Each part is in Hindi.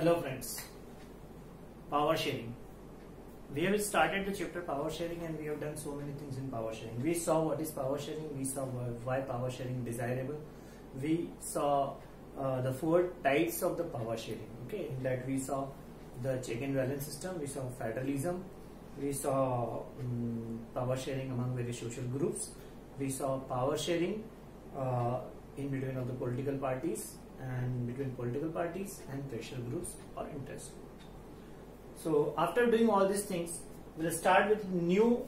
Hello friends, power sharing. We have started the chapter power sharing and we have done so many things in power sharing. We saw what is power sharing, we saw why power sharing is desirable. We saw the four types of the power sharing. Okay, in that we saw the check and balance system, we saw federalism, we saw power sharing among various social groups, we saw power sharing in between of the political parties and between political parties and pressure groups or interest groups. So after doing all these things, we'll start with new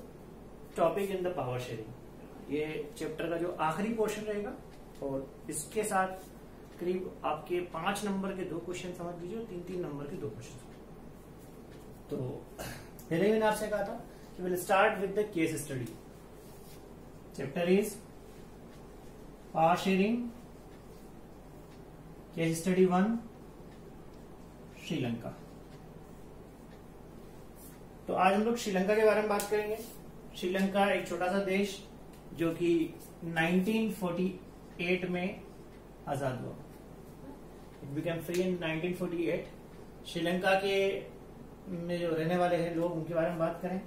topic in the power sharing. ये चैप्टर का जो आखिरी पोर्शन रहेगा और इसके साथ करीब आपके 5 नंबर के 2 क्वेश्चन समझ लीजिए और 3-3 नंबर के 2 क्वेश्चन. तो पहले मैंने आपसे कहा था कि we'll start with the case study. Chapter is power sharing. Case study 1 Sri Lanka. तो आज हम लोग श्रीलंका के बारे में बात करेंगे. श्रीलंका एक छोटा सा देश जो कि 1948 में आजाद हुआ. It became free in 1948. Sri Lanka के में जो रहने वाले हैं लोग उनके बारे में बात करें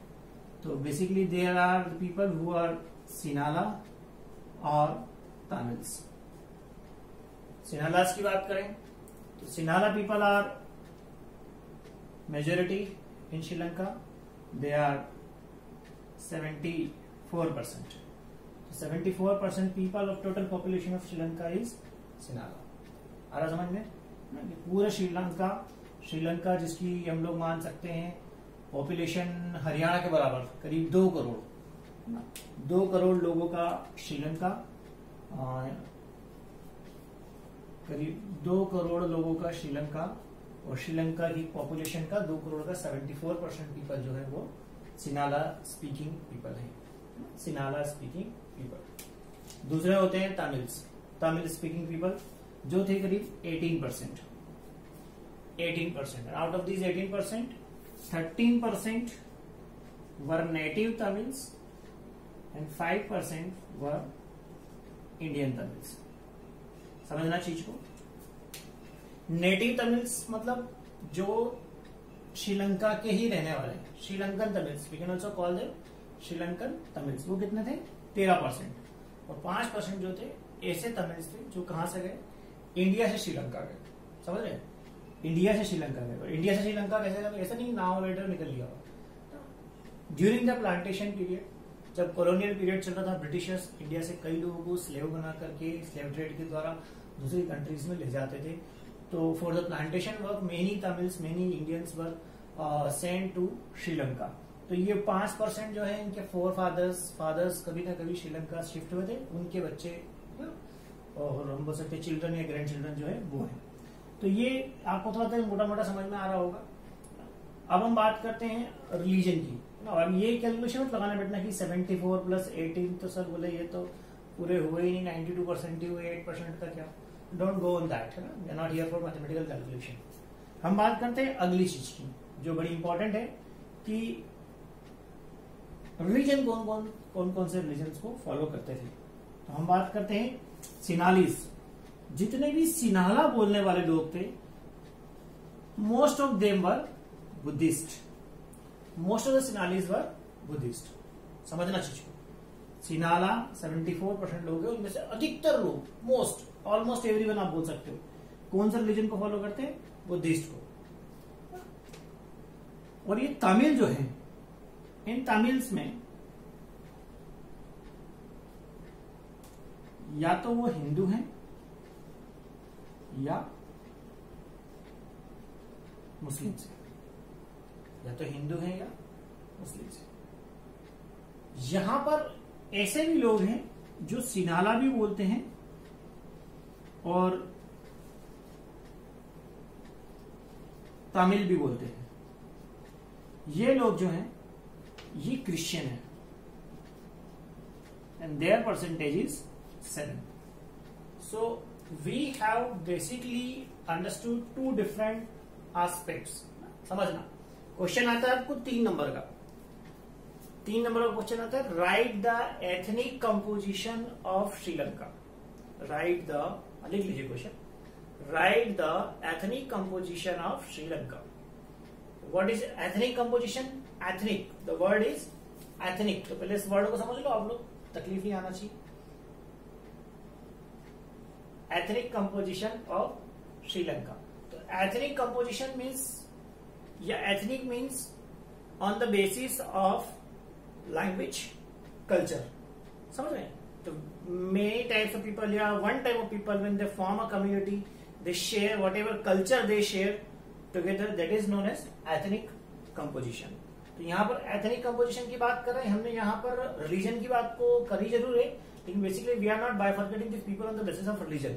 तो basically there are the people who are Sinhala और तमिल्स. सिनालास की बात करें तो Sinhala people are majority in Sri Lanka. They are 74%. 74% people of total population of Sri Lanka is Sinhala. आ रहा समझ में? पूरा श्रीलंका जिसकी हम लोग मान सकते हैं पॉपुलेशन हरियाणा के बराबर करीब 2 करोड़ 2 करोड़ लोगों का श्रीलंका, करीब 2 करोड़ लोगों का श्रीलंका और श्रीलंका की पॉपुलेशन का 2 करोड़ का 74% पीपल जो है वो सिनाला स्पीकिंग पीपल है. सिनाला स्पीकिंग पीपल. दूसरे होते हैं तमिल स्पीकिंग पीपल जो थे करीब 18%. Out of this 18% 13% were native Tamils and 5% were Indian Tamils. समझना चीज को. नेटिव तमिल्स मतलब जो श्रीलंका के ही रहने वाले हैं. Sri Lankan Tamils, we can also call them Sri Lankan Tamils. वो कितने थे? 13%. और 5% जो थे ऐसे तमिल्स थे जो कहां से गए? इंडिया से श्रीलंका गए. समझ रहे? इंडिया से श्रीलंका गए. और इंडिया से श्रीलंका कैसे गए? ऐसा नहीं नाव लेटर निकल लिया. ड्यूरिंग द प्लांटेशन पीरियड, जब कॉलोनियल पीरियड चल रहा था, ब्रिटिशर्स इंडिया से कई लोगों को स्लेव बना करके स्लेव ट्रेड के द्वारा दूसरी कंट्रीज में ले जाते थे. तो for the plantation work many Tamils many Indians were sent to Sri Lanka. तो ये 5% जो है इनके फादर्स कभी ना कभी श्रीलंका शिफ्ट हुए थे. उनके बच्चे और हम बोल सकते चिल्ड्रन या ग्रैंड चिल्ड्रन जो है वो है. तो ये आपको थोड़ा मोटा मोटा समझ में आ रहा होगा. अब हम बात करते हैं रिलीजन की. अब ये कैलकुलेशन मत लगाना बैठना कि 74 + 18 तो सर बोले ये तो पूरे हुए ही नहीं, 92% ही हुए, 8% का क्या. Don't go on that. We are not here for mathematical calculation. हम बात करते हैं अगली चीज की जो बड़ी इंपॉर्टेंट है कि रिलीजन कौन से रिलीजन को फॉलो करते थे. तो हम बात करते हैं सिनालीस. जितने भी सिनाला बोलने वाले लोग थे most of them were Buddhist. Most of the Sinhalese were Buddhist. समझना चीज को. सिनाला 74% लोग हैं, उनमें से अधिकतर लोग ऑलमोस्ट एवरीवन आप बोल सकते हो कौन सा रिलीजन को फॉलो करते हैं? बुद्धिस्ट को. और ये तमिल जो है इन तमिल्स में या तो वो हिंदू हैं या मुस्लिम से. या तो हिंदू हैं या मुस्लिम से. यहां पर ऐसे भी लोग हैं जो सिनाला भी बोलते हैं और तमिल भी बोलते हैं. ये लोग जो हैं ये क्रिश्चियन हैं and their percentage is 7. So we have basically understood 2 different aspects. समझना. क्वेश्चन आता है आपको 3 नंबर का. 3 नंबर का क्वेश्चन आता है right the ethnic composition of Sri Lanka. Right the, लिख लीजिए question. write the ethnic composition of Sri Lanka. What is ethnic composition? Ethnic, the word is ethnic. तो पहले इस वर्ड को समझ लो आप लोग, तकलीफ नहीं आना चाहिए. Ethnic composition of Sri Lanka. तो ethnic composition means, या ethnic means on the basis of language, culture. समझ रहे हैं? So many types of people, yeah, one type of people, when they form a community, they share whatever culture they share together, that is known as ethnic composition. तो यहाँ पर ethnic composition की बात कर रहे हैं, हमने यहाँ पर religion की बात को करी जरूर है, लेकिन basically we are not bifurcating this people on the basis of religion.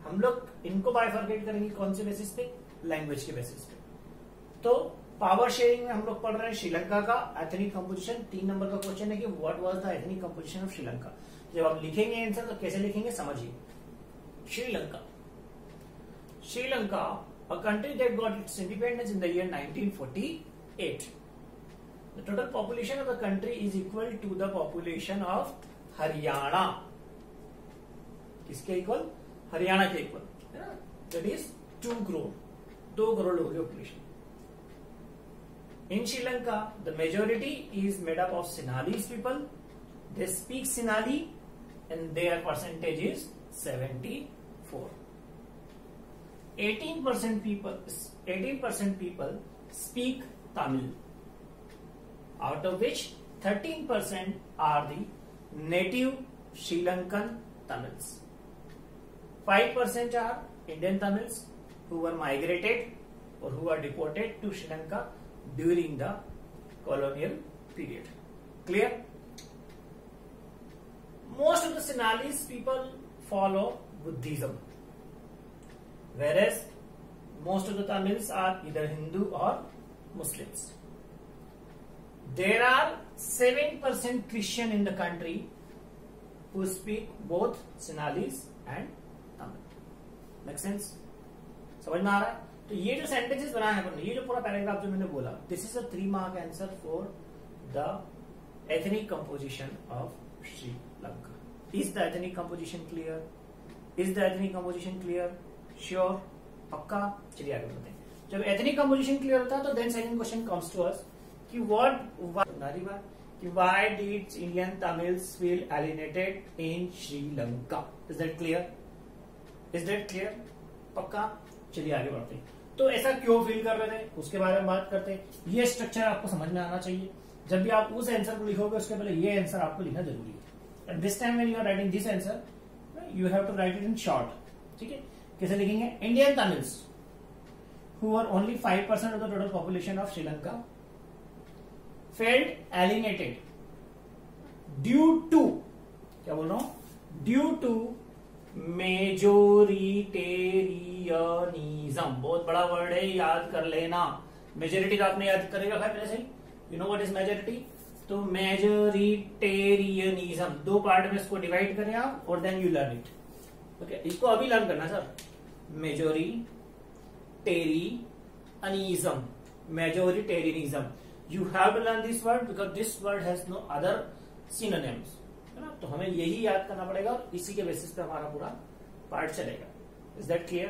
हम लोग इनको बाइफर्केट करेंगे कौन से बेसिस पे? लैंग्वेज के बेसिस पे. तो पावर शेयरिंग में हम लोग पढ़ रहे हैं श्रीलंका का एथनिक कंपोजिशन. 3 नंबर का क्वेश्चन है कि what was the ethnic composition of Sri Lanka. जब आप लिखेंगे आंसर तो कैसे लिखेंगे समझिए. Sri Lanka, Sri Lanka, a country that got its independence in the year 1948. The total population of the country is equal to the population of Haryana. किसके इक्वल? हरियाणा के equal. That is 2 crore. 2 crore लोगों की population. In Sri Lanka, the majority is made up of Sinhalese people. They speak Sinhali and their percentage is 74. 18% people speak Tamil, out of which 13% are the native Sri Lankan Tamils. 5% are Indian Tamils who were migrated or who were deported to Sri Lanka during the colonial period. Clear? Most of the Sinhalese people follow Buddhism, whereas most of the Tamils are either Hindu or Muslims. There are 7% Christian in the country who speak both Sinhalese and Tamil. Make sense? समझ में आ रहा है? तो ये जो सेंटेंसेस बनाए हैं हमने, ये जो पूरा पैराग्राफ जो मैंने बोला, this is a 3 mark answer for the ethnic composition of Sri Lanka. Is the ethnic composition clear? Is the ethnic composition clear? Sure? पक्का? चलिए आगे बढ़ते हैं. जब एथनिक कंपोजिशन क्लियर होता है तो then second question comes to us कि why did Indian Tamils feel alienated in Sri Lanka? Is that clear? Is that clear? पक्का? चलिए आगे बढ़ते हैं. तो ऐसा क्यों फील कर रहे थे उसके बारे में बात करते हैं. ये स्ट्रक्चर आपको समझ में आना चाहिए. जब भी आप उस आंसर को लिखोगे उसके पहले ये आंसर आपको लिखना जरूरी है. And this time when you are writing this answer you have to write it in short. ठीक है? कैसे लिखेंगे? Indian Tamils who are only 5% of the total population of Sri Lanka felt alienated due to, क्या बोल रहा हूं? Due to majoritarianism. बहुत बड़ा वर्ड है, याद कर लेना. मेजोरिटी तो आपने याद करेगा भाई पहले से. You know what is majority? तो मेजोरिटेरियनिज्म 2 पार्ट में इसको डिवाइड करें आप और then you learn it. Okay, इसको अभी लर्न करना sir. Majoritarianism. Majoritarianism. You have to learn this word because this word has no other synonyms. है ना? तो हमें यही याद करना पड़ेगा और इसी के बेसिस पे हमारा पूरा पार्ट चलेगा. Is that clear?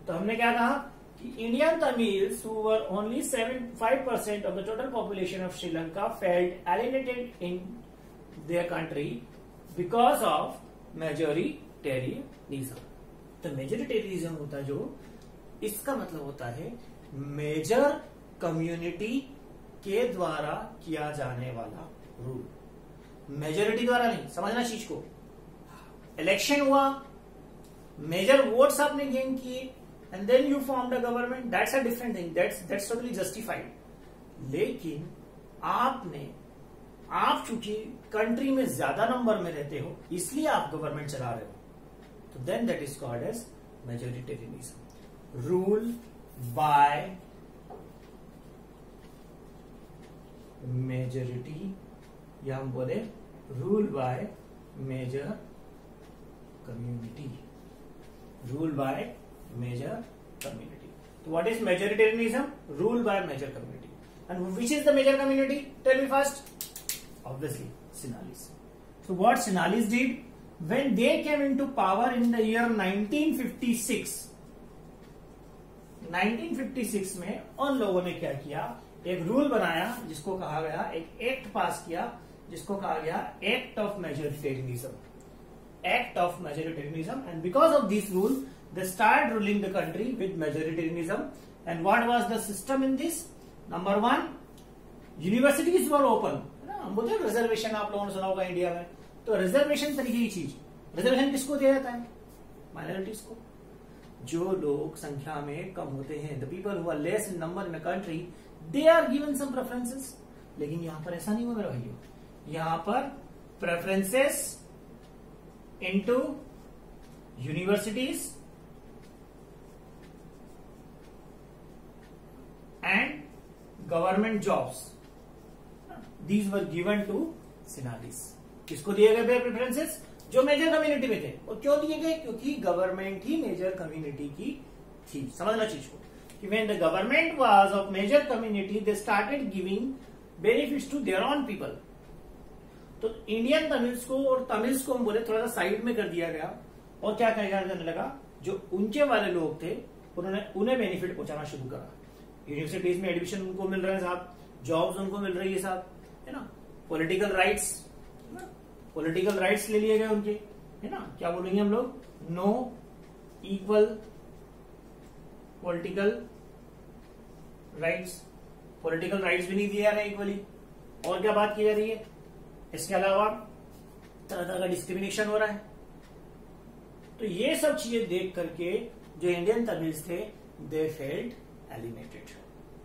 तो हमने क्या कहा कि Indian Tamils who were only 5% of the total population of Sri Lanka felt alienated in their country because of majoritarianism. तो मेजोरिटेरियनिज्म होता है जो, इसका मतलब होता है मेजर कम्युनिटी के द्वारा किया जाने वाला रूल. मेजोरिटी द्वारा नहीं, समझना चीज को. इलेक्शन हुआ, मेजर वोट्स आपने गेन किए and then you formed a government, that's a different thing, that's totally justified. लेकिन आप चूंकि कंट्री में ज्यादा नंबर में रहते हो इसलिए आप गवर्नमेंट चला रहे हो, तो then that is called as majoritarianism. Rule by majority, या हम बोले rule by major community. Rule by major community. तो what is majoritarianism? Rule by major community. And which is the major community? Tell me first. Obviously Sinhalese. So what Sinhalese did when they came into power in the year 1956? 1956 में उन लोगों ने क्या किया, एक रूल बनाया जिसको कहा गया, एक एक्ट पास किया जिसको कहा गया act of majoritarianism, act of majoritarianism. And because of this rule they start ruling the country with majoritarianism. And what was the system in this? Number 1, universities were open. हम बोलते हैं रिजर्वेशन, आप लोगों ने सुना होगा इंडिया में. तो रिजर्वेशन तरीके की चीज, रिजर्वेशन किसको दिया जाता है? माइनॉरिटीज को. जो लोग संख्या में कम होते हैं, the people who are less in number in a country, they are given some preferences. लेकिन यहां पर ऐसा नहीं हुआ मेरे भाइयों. यहां पर preferences into universities and government jobs, these were given to Sinhalese. किसको दिए गए प्रेफरेंसेस? जो मेजर कम्युनिटी में थे. और क्यों दिए गए? क्योंकि गवर्नमेंट ही मेजर कम्युनिटी की थी. समझना चीज को कि when the government was of major community they started giving benefits to their own people. तो इंडियन तमिल्स को और तमिल्स को हम बोले थोड़ा सा साइड में कर दिया गया. और क्या करने लगा, जो ऊंचे वाले लोग थे उन्हें बेनिफिट पहुंचाना शुरू करा. यूनिवर्सिटीज में एडमिशन उनको मिल रहे हैं साहब, जॉब्स उनको मिल रही है साहब, है ना. पॉलिटिकल राइट्स, पॉलिटिकल राइट्स ले लिए गए उनके, है ना. क्या बोलेंगे हम लोग? No equal political rights. Political rights भी नहीं दिए जा रहे इक्वली. और क्या बात की जा रही है? इसके अलावा तरह तरह का डिस्क्रिमिनेशन हो रहा है. तो ये सब चीजें देख करके जो इंडियन तमिल्स थे, दे फेल्ट एलिनेटेड.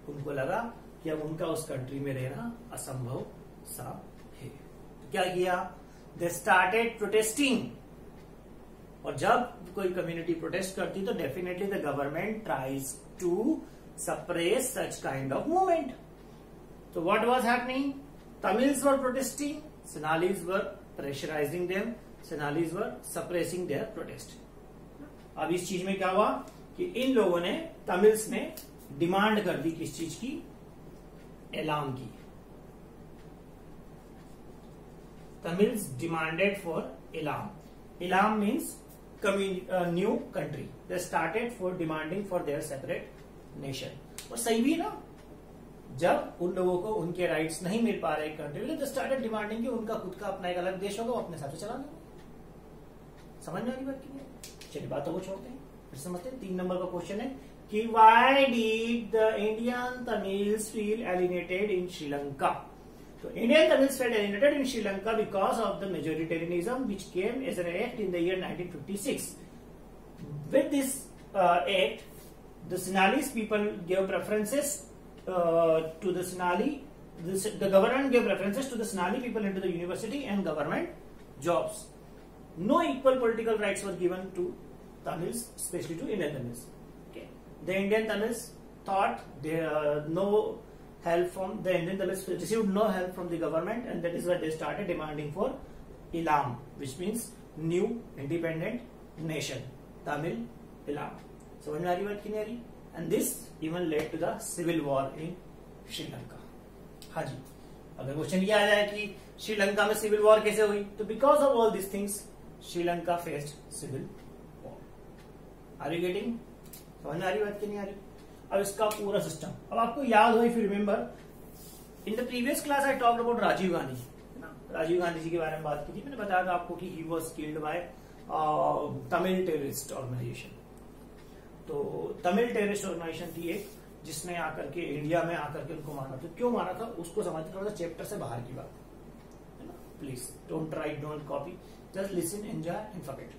उनको लगा कि अब उनका उस कंट्री में रहना असंभव सा है. तो क्या किया? They started protesting. और जब कोई कम्युनिटी प्रोटेस्ट करती तो definitely the government tries to suppress such kind of movement. तो what was happening? Tamils were protesting, Sinalis were pressurizing them, Sinalis were suppressing their protest. अब इस चीज में क्या हुआ कि इन लोगों ने, तमिल्स ने डिमांड कर दी किस चीज की? एलाम की. Tamils demanded for Elam. Elam means new country. They started for demanding for their separate nation. और सही भी ना, जब उन लोगों को उनके राइट्स नहीं मिल पा रहे कंट्री में, तो स्टार्टेड डिमांडिंग कि उनका खुद का अपना एक अलग देश होगा, वो अपने हिसाब से चला देंगे. समझ में आ रही बात की नहीं? चलिए बातों को छोड़ते हैं, फिर समझते हैं. 3 नंबर का क्वेश्चन है कि why did the Indian Tamils feel alienated in Sri Lanka? तो Indian Tamils felt alienated in Sri Lanka because of the majoritarianism which came as an act in the year 1956. With this act the Sinalis people gave preferences to the Sinali. The government gave preferences to the Sinali people into the university and government jobs. No equal political rights were given to Tamils, especially to Indian Tamils. Okay. The Indian Tamils thought they no help from the Indian Tamils received no help from the government, and that is why they started demanding for Elam, which means new independent nation. Tamil Elam. समझ में आ रही बात की नहीं आ रही? And this even led to the civil war in Sri Lanka. हाँ जी, अगर क्वेश्चन ये आ जाए कि श्रीलंका में सिविल वॉर कैसे हुई, तो because of all this things Sri Lanka faced civil war. Are you getting? समझ में आ रही बात की नहीं आ रही? अब इसका पूरा सिस्टम, अब आपको याद हो, if you remember in the previous class I talked about Rajiv Gandhi, है ना. राजीव गांधी जी के बारे में बात की थी. मैंने बताया था आपको कि he was killed by Tamil terrorist organisation. तो तमिल टेररिस्ट ऑर्गेनाइजेशन थी एक, जिसने आकर के इंडिया में आकर के उनको मारा. तो क्यों मारा था उसको समझते, थोड़ा सा चैप्टर से बाहर की बात है ना. Please don't write, don't copy, just listen, enjoy and forget.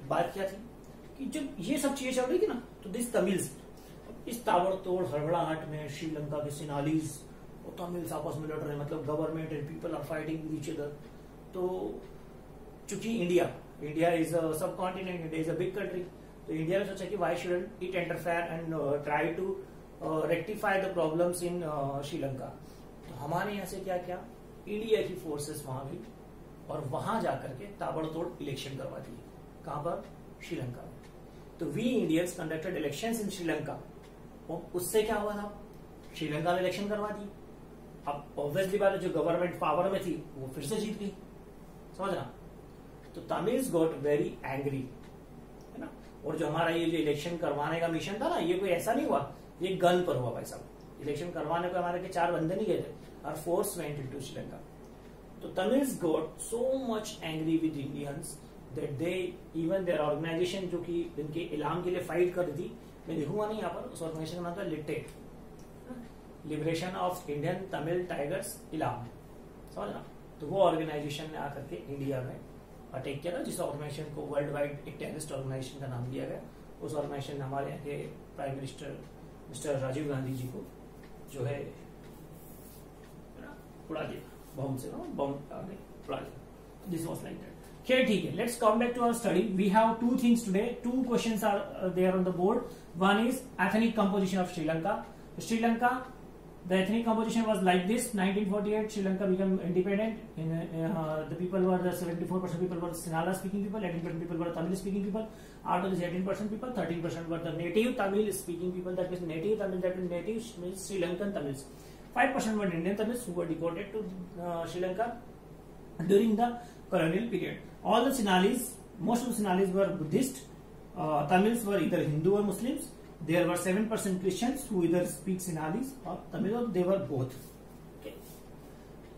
बात क्या थी कि जब ये सब चीजें चल रही थी ना, तो दिस तमिल्स, इस ताबड़तोड़ हड़बड़ाहट में श्रीलंका के सिनालीज और तमिल्स आपस में लड़ रहे हैं. मतलब government and people are fighting with each other. तो चूंकि India is a subcontinent, India is a big country, तो इंडिया ने सोचा कि why shouldn't it interfere and try to rectify the problems in Sri Lanka. तो हमारे यहाँ से क्या क्या, इंडिया की फोर्सेस वहां गई और वहां जाकर के ताबड़तोड़ इलेक्शन करवा दिए. कहां पर? श्रीलंका में. तो we Indians conducted elections in Sri Lanka. और उससे क्या हुआ था? श्रीलंका में इलेक्शन करवा दिए. अब ऑब्वियसली बात है, जो गवर्नमेंट पावर में थी वो फिर से जीत गई. समझना. तो तमिल्स गॉट वेरी एंग्री, है ना. और जो हमारा ये जो इलेक्शन करवाने का मिशन था ना, ये कोई ऐसा नहीं हुआ, ये गन पर हुआ भाई साहब। इलेक्शन करवाने को हमारे के 4 बंदे नहीं गए थे, और फोर्स वेंट इनटू श्रीलंका। तो Tamils got so much angry with Indians that they even there organisation जो कि इनके इलाम के लिए फाइट कर रही थी, मैं लिखूंगा नहीं यहाँ पर, उस ऑर्गेनाइजेशन का नाम था LTTE, liberation of Indian Tamil tigers Eelam, समझ ना। तो वो ऑर्गेनाइजेशन ने आकर के इंडिया में अटैक किया था, जिस ऑर्गेनाइजेशन को वर्ल्ड वाइड एक टेररिस्ट ऑर्गेनाइजेशन का नाम दिया गया। उस ऑर्गेनाइजेशन ने हमारे यहाँ के prime minister mister Rajiv Gandhi ji को जो है उड़ा दिया बम से, बम उड़ा दिया। This was like that. Okay, ठीक है, let's come back to our study. We have 2 things today. 2 questions are there on the board. One is ethnic composition of Sri Lanka. Sri Lanka, the ethnic composition was like this. 1948, Sri Lanka became independent. The people were, the 74% people were Sinhala speaking people, 18% people were Tamil speaking people. Out of this 18% people, 13% were the native Tamil speaking people. That means native Tamil, that means native means Sri Lankan Tamils. 5% were Indian Tamils who were deported to Sri Lanka during the colonial period. All the Sinhalese, most of the Sinhalese were Buddhist. Tamils were either Hindu or Muslims. There were 7% Christians who either speak Sinhalese or Tamil, or they were both. Okay.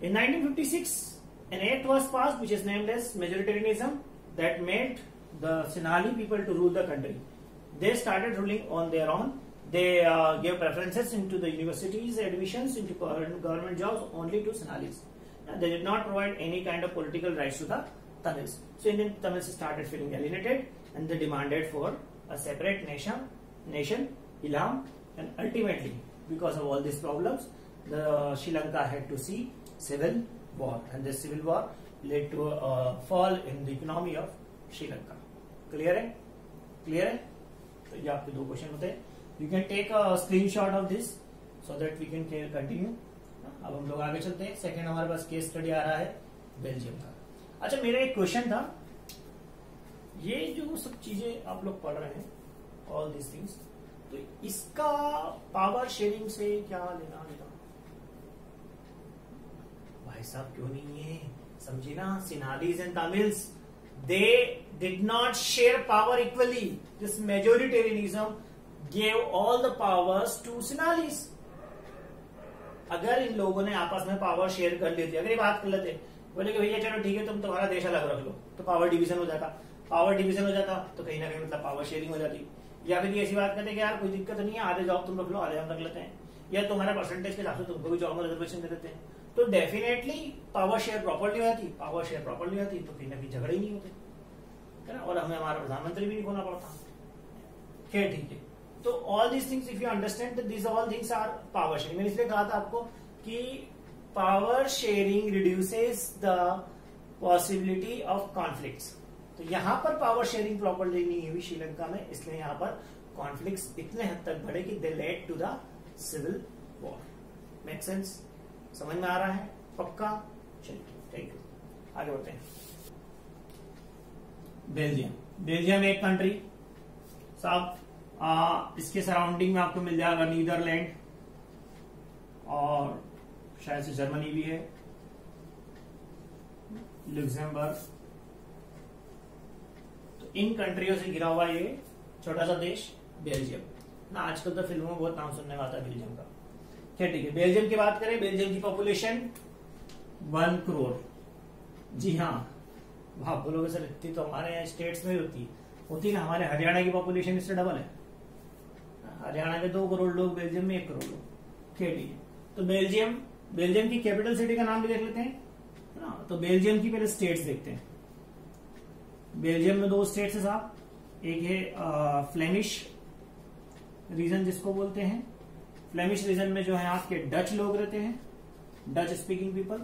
In 1956, an act was passed which is named as majoritarianism, that made the Sinhali people to rule the country. They started ruling on their own. They gave preferences into the universities, admissions into government jobs only to Sinhalese. They did not provide any kind of political rights to the Tamils. So Indian Tamils started feeling alienated, and they demanded for a separate nation, Elam, and ultimately, because of all these problems, the Sri Lanka had to see civil war, and the civil war led to a fall in the economy of Sri Lanka. Clear है? Clear है? तो ये आपके 2 क्वेश्चन होते हैं. You can take a screenshot of this so that we can continue. अब हम लोग आगे चलते हैं. सेकंड हमारे पास केस स्टडी आ रहा है बेल्जियम का. अच्छा, मेरा एक क्वेश्चन था, ये जो सब चीजें आप लोग पढ़ रहे हैं, ऑल दिस थिंग्स, तो इसका पावर शेयरिंग से क्या लेना देना? भाई साहब क्यों नहीं है, समझे ना. Sinhalese and Tamils, they did not share power equally. This majoritarianism gave all the powers to Sinhalese. अगर इन लोगों ने आपस में पावर शेयर कर लेती, अगर ये बात कर लेते, बोले कि भैया चलो ठीक है, तुम तुम्हारा देश अलग रख लो, तो पावर डिवीजन हो जाता. पावर डिवीजन हो जाता तो कहीं ना कहीं मतलब पावर शेयरिंग हो जाती. या फिर ऐसी बात करते कि यार कोई दिक्कत नहीं है, आधे जॉब तुम रख लो, आधे हम रख लेते हैं, या तुम्हारा परसेंटेज के हिसाब से तुमको भी जॉब में रिजर्वेशन दे देते हैं. तो डेफिनेटली पावर शेयर प्रॉपर्ली होती. पावर शेयर प्रॉपर्ली होती तो कहीं ना कहीं झगड़े ही नहीं होते, है ना, और हमें हमारा प्रधानमंत्री भी नहीं खोना पड़ता. खैर ठीक है. तो all these things if you understand, this all things are power sharing. मैंने इसलिए कहा था आपको कि power sharing reduces the possibility of conflicts. तो यहां पर पावर शेयरिंग प्रॉपर्ली नहीं हुई श्रीलंका में, इसलिए यहां पर कॉन्फ्लिक्ट्स इतने हद तक बढ़े कि they led to the civil war. Make sense? समझ में आ रहा है? पक्का? चलिए, थैंक यू. आगे बढ़ते हैं. बेल्जियम. बेल्जियम एक कंट्री साहब, इसके सराउंडिंग में आपको मिल जाएगा नीदरलैंड, और शायद से जर्मनी भी है, लुक्सेमबर्ग. तो इन कंट्रियों से घिरा हुआ ये छोटा सा देश बेल्जियम ना. आजकल तो फिल्मों में बहुत नाम सुनने में आता है बेल्जियम का. क्या ठीक है. बेल्जियम की बात करें, बेल्जियम की पॉपुलेशन 1 करोड़. जी हाँ, आप बोलोगे सर इतनी तो हमारे यहाँ स्टेट्स में होती ना. हमारे हरियाणा की पॉपुलेशन इससे डबल है. हरियाणा के 2 करोड़ लोग, बेल्जियम में 1 करोड़ लोग. क्या ठीक है. तो बेल्जियम की कैपिटल सिटी का नाम भी देख लेते हैं ना. तो बेल्जियम की पहले स्टेट्स देखते हैं. बेल्जियम में 2 स्टेट्स है साहब. एक है फ्लेमिश रीजन जिसको बोलते हैं. फ्लेमिश रीजन में जो है आपके डच लोग रहते हैं, डच स्पीकिंग पीपल.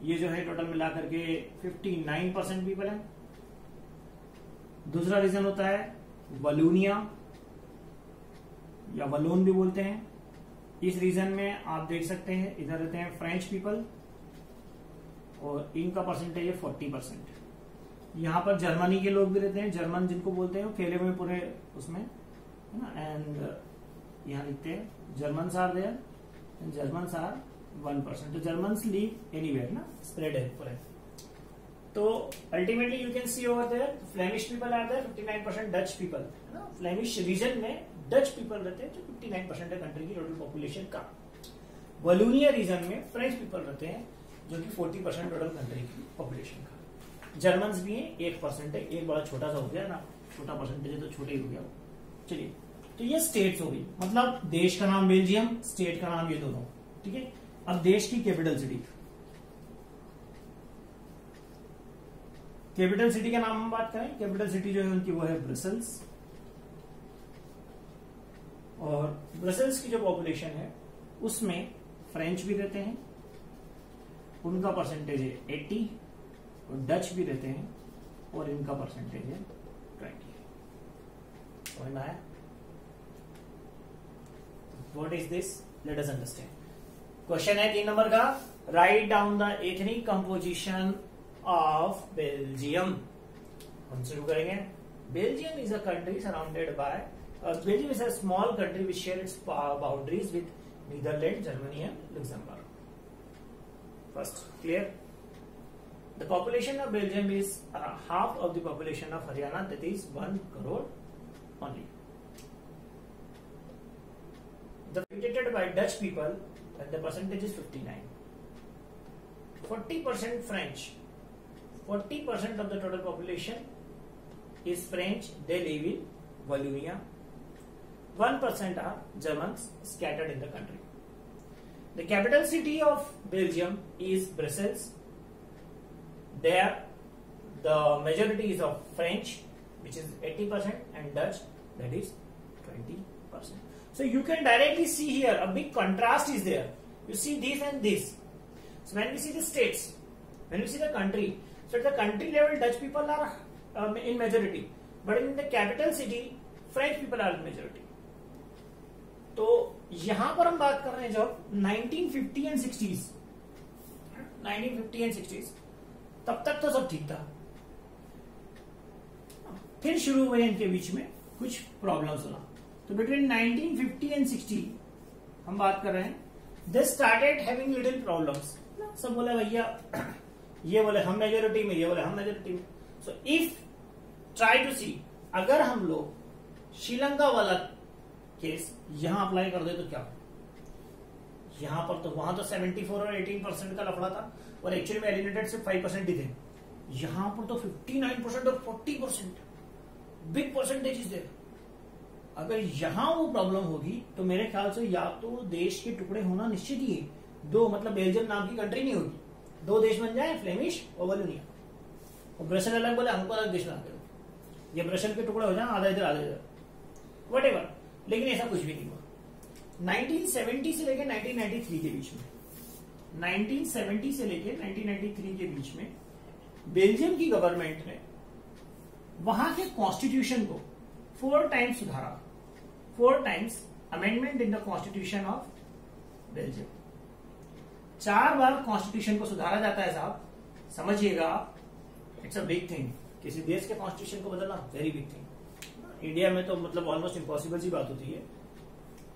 ये जो है टोटल मिलाकर के 59% पीपल है. दूसरा रीजन होता है वलूनिया, या वलोन भी बोलते हैं. इस रीजन में आप देख सकते हैं इधर रहते हैं फ्रेंच पीपल, और इनका परसेंटेज है 40%. यहाँ पर जर्मनी के लोग भी रहते हैं, जर्मन जिनको बोलते हैं, खेले हुए पूरे उसमें, है ना. एंड यहाँ लिखते हैं German are there, German are 1%. तो जर्मन लीव एनीवेयर ना, स्प्रेड है पूरे. तो ultimately you can see over there Flemish people are there, 59% Dutch people है ना। फ्लेमिश रीजन में डच पीपल रहते हैं जो 59% है कंट्री की टोटल पॉपुलेशन का। वलोनिया रीजन में फ्रेंच पीपल रहते हैं जो कि 40% टोटल कंट्री की पॉपुलेशन का। जर्मन्स भी है 1% है, एक बड़ा छोटा सा हो गया ना, छोटा परसेंटेज है तो छोटे ही हो गया। चलिए, तो ये स्टेट्स हो गई, मतलब देश का नाम बेल्जियम, स्टेट का नाम ये दोनों, ठीक है। अब देश की कैपिटल सिटी, कैपिटल सिटी का नाम हम बात करें, कैपिटल सिटी जो है उनकी वो है ब्रसेल्स। और ब्रसेल्स की जो पॉपुलेशन है उसमें फ्रेंच भी रहते हैं, उनका परसेंटेज है 80, और डच भी रहते हैं और इनका परसेंटेज है 20। समझ में आया? What is this? Let us understand. Question है 3 नंबर का, write down the ethnic composition of Belgium. हम शुरू करेंगे। Belgium is a country surrounded by Belgium is a small country which shares its boundaries with Netherlands, Germany and Luxembourg. First, clear? The population of Belgium is half of the population of Haryana, that is 1 crore only. The populated by Dutch people, and the percentage is 59. 40% French. 40% of the total population is French. They live in Wallonia. 1% are Germans scattered in the country. The capital city of Belgium is Brussels. There, the majority is of French, which is 80%, and Dutch, that is 20%. So you can directly see here a big contrast is there. You see this and this. So when we see the states, when we see the country, so at the country level, Dutch people are in majority, but in the capital city, French people are in majority. तो यहां पर हम बात कर रहे हैं जब 1950 एंड 60s, 1950 एंड 60s, तब तक तो सब ठीक था। फिर शुरू हुए इनके बीच में कुछ प्रॉब्लम्स होना। तो बिटवीन 1950 एंड 60 हम बात कर रहे हैं, they started having little problems. सब बोले भैया, ये बोले हम मेजोरिटी में, ये बोले हम मेजोरिटी में। सो इफ ट्राई टू सी, अगर हम लोग श्रीलंका वाला केस यहां अप्लाई कर दे तो क्या? यहां पर तो वहां तो 74 और 18% का लफड़ा था, और एक्चुअली में एलिमिनेटेड सिर्फ 5% ही थे। यहां पर तो 59% और 40%, बिग परसेंटेज इज देयर। अगर यहां वो प्रॉब्लम होगी तो मेरे ख्याल से या तो देश के टुकड़े होना निश्चित ही है, दो, मतलब बेल्जियम नाम की कंट्री नहीं होगी, दो देश बन जाए, फ्लेमिश और वलोनिया, और ब्रसेल अलग बोले हमको अलग देश बना दो, ये ब्रसेल के टुकड़े हो जाए, आधा इधर आधा इधर, व्हाटएवर। लेकिन ऐसा कुछ भी नहीं हुआ। 1970 से लेकर 1993 के बीच में, 1970 से लेकर 1993 के बीच में बेल्जियम की गवर्नमेंट ने वहां के कॉन्स्टिट्यूशन को 4 टाइम्स सुधारा, 4 times amendment in the constitution of Belgium. 4 bar constitution को सुधारा जाता है साहब, समझिएगा, इट्स अ बिग थिंग। किसी देश के कॉन्स्टिट्यूशन को बदलना वेरी बिग थिंग। इंडिया में तो मतलब ऑलमोस्ट इम्पॉसिबल सी बात होती है।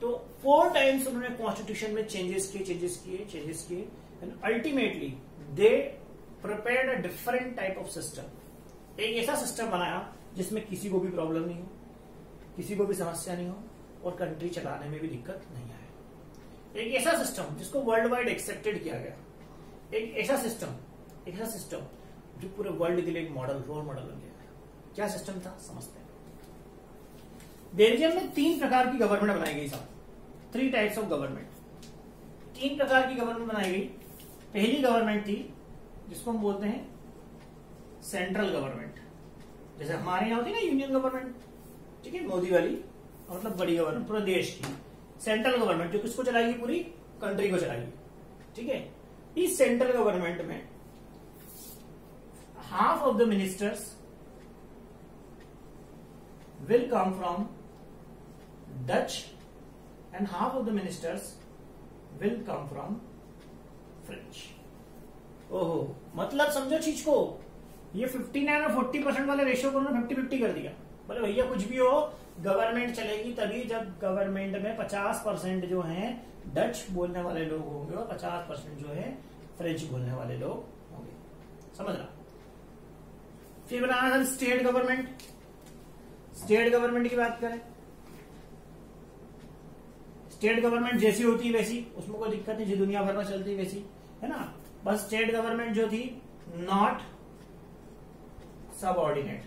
तो 4 टाइम्स उन्होंने कॉन्स्टिट्यूशन में चेंजेस किए and ultimately they prepared a different type of system. एक ऐसा सिस्टम बनाया जिसमें किसी को भी प्रॉब्लम नहीं हो, किसी को भी समस्या नहीं हो, और कंट्री चलाने में भी दिक्कत नहीं आए। एक ऐसा सिस्टम जिसको वर्ल्ड वाइड एक्सेप्टेड किया गया, एक ऐसा सिस्टम जो पूरे वर्ल्ड के लिए एक मॉडल, रोल मॉडल बन गया। क्या सिस्टम था, समझते हैं। बेल्जियम में 3 प्रकार की गवर्नमेंट बनाई गई साहब, 3 टाइप्स ऑफ गवर्नमेंट। 3 प्रकार की गवर्नमेंट बनाई गई। पहली गवर्नमेंट थी जिसको हम बोलते हैं सेंट्रल गवर्नमेंट, जैसे हमारे यहाँ होती है ना यूनियन गवर्नमेंट, ठीक है, मोदी वाली, मतलब बड़ी गवर्नमेंट पूरे देश की। सेंट्रल गवर्नमेंट जो किसको चलाएगी, पूरी कंट्री को चलाएगी, ठीक है। इस सेंट्रल गवर्नमेंट में half of the ministers will come from Dutch and half of the ministers will come from French. ओहो, मतलब समझो चीज को, ये 59 और 40% वाले रेशियो को उन्होंने 50-50 कर दिया। बोले भैया कुछ भी हो, गवर्नमेंट चलेगी तभी जब गवर्नमेंट में 50% जो है डच बोलने वाले लोग होंगे और 50% जो है फ्रेंच बोलने वाले लोग होंगे। समझ रहा? फिर बनाना था स्टेट गवर्नमेंट। स्टेट गवर्नमेंट की बात करें, स्टेट गवर्नमेंट जैसी होती है वैसी, उसमें कोई दिक्कत नहीं, जो दुनिया भर में चलती है वैसी, है ना। बस स्टेट गवर्नमेंट जो थी नॉट सबऑर्डिनेट,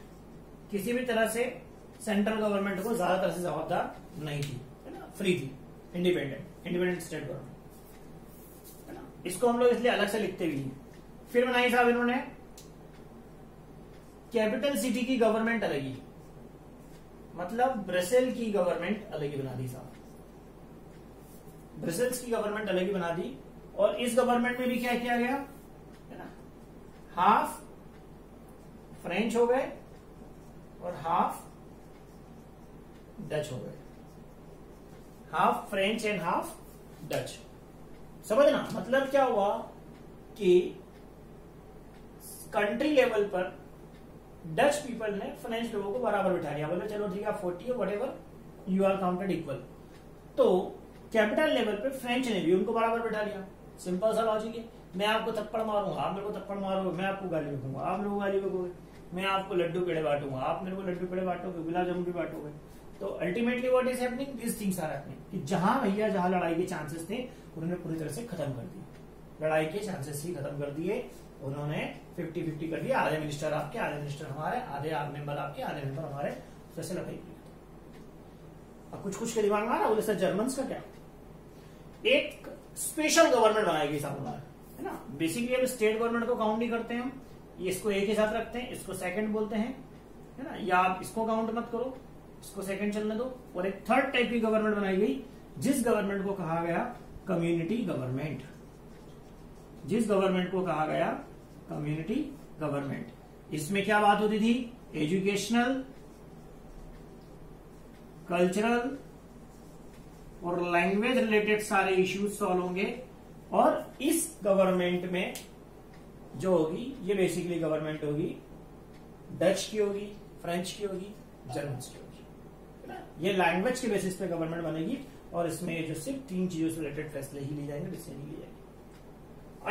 किसी भी तरह से सेंट्रल गवर्नमेंट को ज्यादातर से जवाबदार नहीं थी, है ना, फ्री थी, इंडिपेंडेंट स्टेट गवर्नमेंट, है ना। इसको हम लोग इसलिए अलग से लिखते भी हैं। फिर बनाई साहब इन्होंने कैपिटल सिटी की गवर्नमेंट अलग ही, मतलब ब्रसेल की गवर्नमेंट अलग ही बना दी साहब, ब्रसेल्स की गवर्नमेंट अलग ही बना दी। और इस गवर्नमेंट में भी क्या किया गया, है ना, हाफ फ्रेंच हो गए और हाफ डच हो गए, half French and half Dutch. समझना मतलब क्या हुआ कि कंट्री लेवल पर डच पीपल ने फ्रेंच लोगों को बराबर बिठा दिया, बोले चलो ठीक है 40 और whatever you are counted equal. तो कैपिटल लेवल पे फ्रेंच ने भी उनको बराबर बिठा लिया। सिंपल सा लॉजिक है, मैं आपको थप्पड़ मारूंगा, आप मेरे को थप्पड़ मारोगे, मैं आपको गाली बकूंगा, आप मेरे को गाली बकोगे, मैं आपको लड्डू पेड़े बांटूंगा, आप मेरे को लड्डू पेड़े बांटोगे, गुलाब जामुन भी बांटोगे। तो ultimately what is happening, this things are happening कि जहां भैया जहां लड़ाई के चांसेस थे उन्होंने पूरी तरह से खत्म कर दिए, लड़ाई के चांसेस ही खत्म कर दिए उन्होंने, 50-50 कर दिया, आधे मिनिस्टर आपके, आधे मिनिस्टर हमारे, आधे मेंबर आपके, आधे मेंबर हमारे, जैसे लड़ाई की। अब कुछ के दिमाग में आ रहा बोले सर जर्मन का क्या, एक स्पेशल गवर्नमेंट बनाई गई साहब हमारे, है ना। बेसिकली अब स्टेट गवर्नमेंट को काउंट नहीं करते हम, ये इसको एक ही साथ रखते हैं, इसको सेकंड बोलते हैं, है ना, या आप इसको काउंट मत करो, इसको सेकंड चलने दो। और एक थर्ड टाइप की गवर्नमेंट बनाई गई जिस गवर्नमेंट को कहा गया कम्युनिटी गवर्नमेंट, जिस गवर्नमेंट को कहा गया कम्युनिटी गवर्नमेंट। इसमें क्या बात होती थी, एजुकेशनल, कल्चरल और लैंग्वेज रिलेटेड सारे इश्यूज सॉल्व होंगे। और इस गवर्नमेंट में जो होगी ये बेसिकली गवर्नमेंट होगी डच की होगी, फ्रेंच की होगी, जर्मन की होगी, है ना। ये लैंग्वेज के बेसिस पे गवर्नमेंट बनेगी और इसमें जो सिर्फ 3 चीजों से रिलेटेड फैसले ही लिए जाएंगे, डिसीजन ही लिए जाएंगे।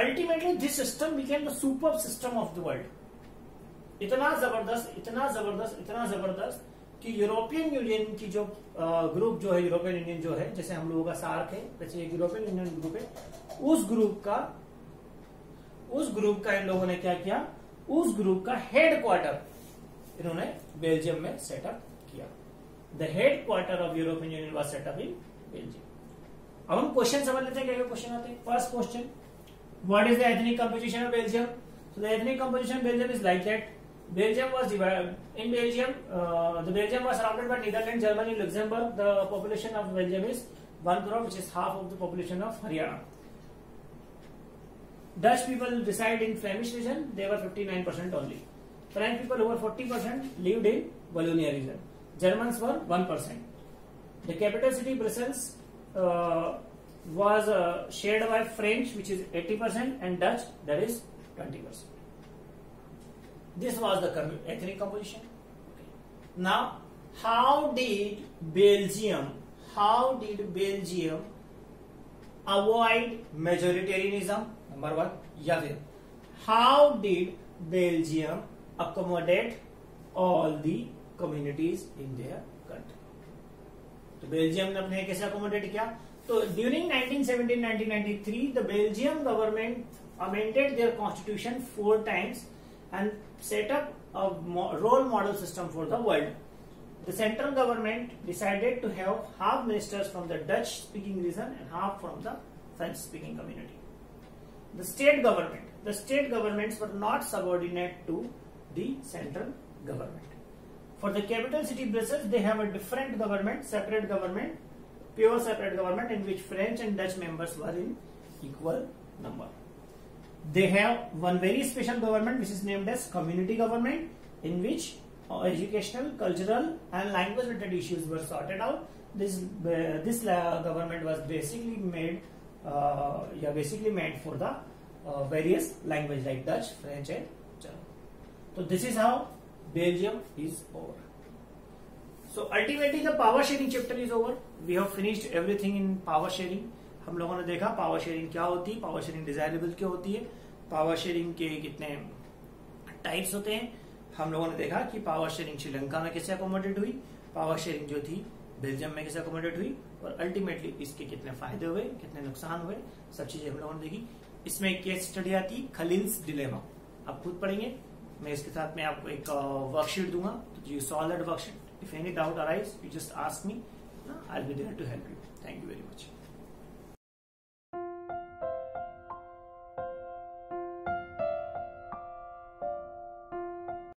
Ultimately this system became the super system of the world. इतना जबरदस्त, इतना जबरदस्त, इतना जबरदस्त कि यूरोपियन यूनियन की जो ग्रुप जो है, यूरोपियन यूनियन जो है, जैसे हम लोगों का सार्क है वैसे एक यूरोपियन यूनियन ग्रुप है, उस ग्रुप का इन लोगों ने क्या किया, उस ग्रुप का हेडक्वार्टर इन्होंने बेल्जियम में सेटअप किया। The headquarter of European union was setup in Belgium. अब हम क्वेश्चन समझ लेते हैं, क्या क्वेश्चन आते हैं। First question, what is the ethnic composition of Belgium? So the ethnic composition of Belgium is like that Belgium was divided. In Belgium, the Belgium was surrounded by Netherlands, Germany, Luxembourg. The population of Belgium is 1 crore, which is half of the population of Haryana. Dutch people reside in Flemish region. They were 59% only. French people over 40% lived in Wallonia region. Germans were 1%. The capital city Brussels was shared by French, which is 80%, and Dutch, that is 20%. This was the ethnic composition. Now, how did Belgium avoid majoritarianism? Number 1. या फिर how did Belgium accommodate all the communities in their country? तो बेल्जियम ने अपने कैसे अकोमोडेट किया? तो during 1917-1993 the Belgium government amended their constitution 4 times and set up a role model system for the world. The central government decided to have half ministers from the Dutch speaking region and half from the French speaking community. The state governments were not subordinate to the central government. For the capital city Brussels, they have a different government, pure separate government in which French and Dutch members were in equal number. They have one very special government which is named as community government, in which educational, cultural and language related issues were sorted out. This government was basically made for the various language like Dutch, French and German. So this is how Belgium is over. So ultimately the power sharing chapter is over. We have finished everything in power sharing. हम लोगों ने देखा पावर शेयरिंग क्या होती है, पावर शेयरिंग डिजायरेबल क्यों होती है, पावर शेयरिंग के कितने टाइप्स होते हैं, हम लोगों ने देखा कि पावर शेयरिंग श्रीलंका में कैसे अकोमोडेट हुई, पावर शेयरिंग जो थी बेल्जियम में कैसे अकोमोडेट हुई, और अल्टीमेटली इसके कितने फायदे हुए, कितने नुकसान हुए, सब चीजें हम लोगों ने देखी। इसमें एक केस स्टडी आती है खलील्स डिलेमा, आप खुद पढ़ेंगे। मैं इसके साथ में आपको एक वर्कशीट दूंगा, तो you solve that worksheet. If any doubt arise you just ask me, I will be there to help you. Thank you very much.